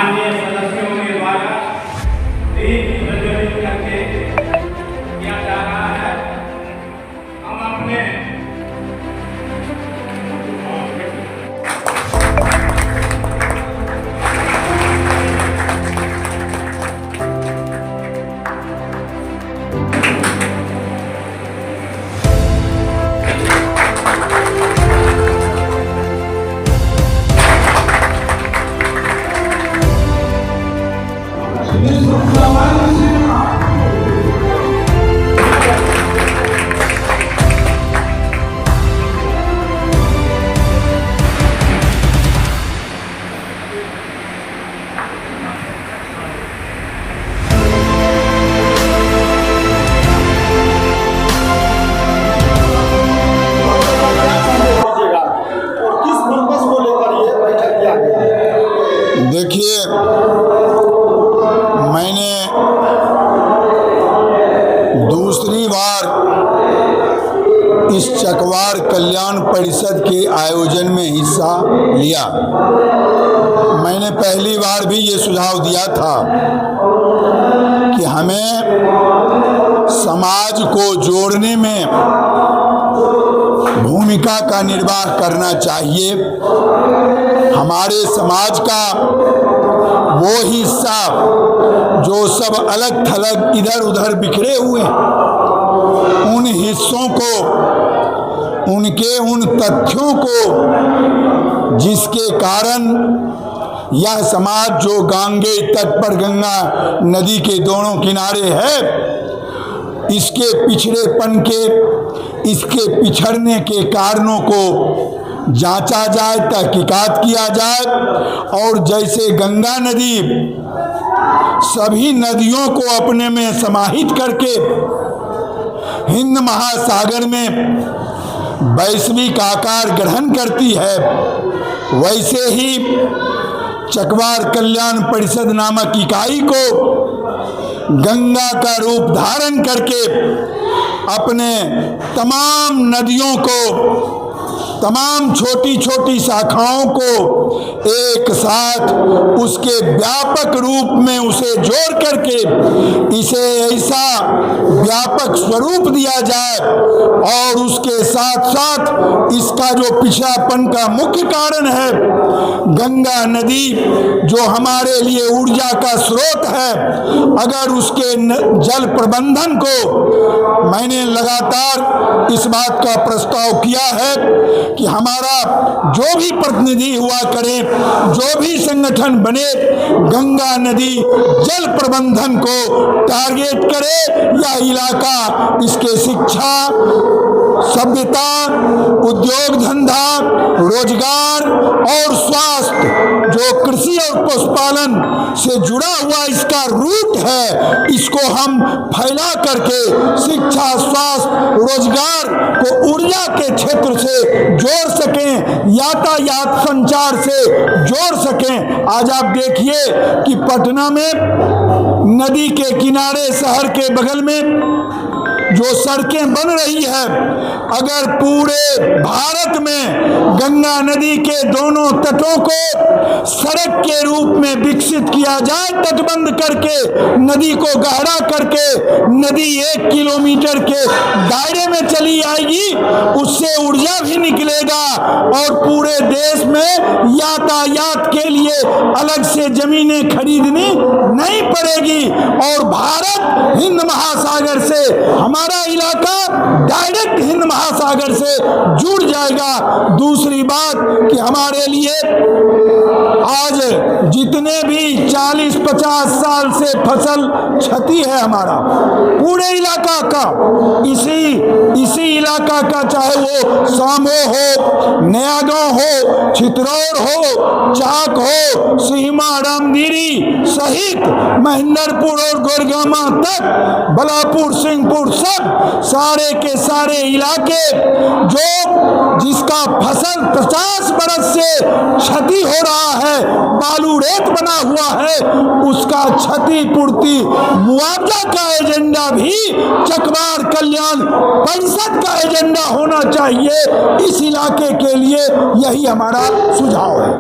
माननीय सदस्यों के द्वारा दीप प्रज्वलित करके किया जा रहा है। हम अपने देखिए, मैंने दूसरी बार इस चकवार कल्याण परिषद के आयोजन में हिस्सा लिया। मैंने पहली बार भी ये सुझाव दिया था कि हमें समाज को जोड़ने में भूमिका का निर्वाह करना चाहिए। हमारे समाज का वो हिस्सा जो सब अलग थलग इधर उधर बिखरे हुए हैं, उन हिस्सों को, उनके उन तथ्यों को जिसके कारण यह समाज जो गांगे तट पर गंगा नदी के दोनों किनारे है, इसके पिछड़ेपन के, इसके पिछड़ने के कारणों को जांचा जाए, तहकीकात किया जाए। और जैसे गंगा नदी सभी नदियों को अपने में समाहित करके हिंद महासागर में वैश्विक आकार ग्रहण करती है, वैसे ही चकवार कल्याण परिषद नामक इकाई को गंगा का रूप धारण करके अपने तमाम नदियों को, तमाम छोटी छोटी शाखाओं को एक साथ उसके व्यापक रूप में उसे जोड़ करके इसे ऐसा व्यापक स्वरूप दिया जाए, और उसके साथ साथ इसका जो पिछड़ापन का मुख्य कारण है गंगा नदी, जो हमारे लिए ऊर्जा का स्रोत है, अगर उसके जल प्रबंधन को मैंने लगातार इस बात का प्रस्ताव किया है कि हमारा जो भी प्रतिनिधि हुआ करे, जो भी संगठन बने, गंगा नदी जल प्रबंधन को टारगेट करे। यह इलाका इसके शिक्षा, सभ्यता, उद्योग धंधा, रोजगार और स्वास्थ्य, जो कृषि और पशुपालन से जुड़ा हुआ इसका रूट है, इसको हम फैला करके शिक्षा, स्वास्थ्य, रोजगार को ऊर्जा के क्षेत्र से जोड़ सकें, यातायात संचार से जोड़ सकें। आज आप देखिए कि पटना में नदी के किनारे, शहर के बगल में जो सड़कें बन रही है, अगर पूरे भारत में गंगा नदी के दोनों तटों को सड़क के रूप में विकसित किया जाए, तटबंध करके, नदी को गहरा करके, नदी 1 किलोमीटर के दायरे में चली आएगी, उससे ऊर्जा भी निकलेगा और पूरे देश में यातायात के लिए अलग से जमीनें खरीदनी नहीं पड़ेगी, और भारत हिंद महासागर से, हमारा इलाका डायरेक्ट हिंद महासागर से जुड़ जाएगा। दूसरी बात कि हमारे लिए आज जितने भी 40-50 साल से फसल क्षति है हमारा पूरे इलाका का, इसी इलाका का, चाहे वो सामो हो, नया गांव हो, चित्रौड़ हो, चाक हो, सीमा, रामदीरी सहित महेंद्रपुर और गोरगामा तक, बलापुर, सिंहपुर, सब सारे के सारे इलाके जिसका फसल 50 बरस से क्षति हो रहा है, बालू रेत बना हुआ है, उसका क्षतिपूर्ति मुआवजा का एजेंडा भी चकवार कल्याण परिषद का एजेंडा होना चाहिए। इस इलाके के लिए यही हमारा सुझाव है।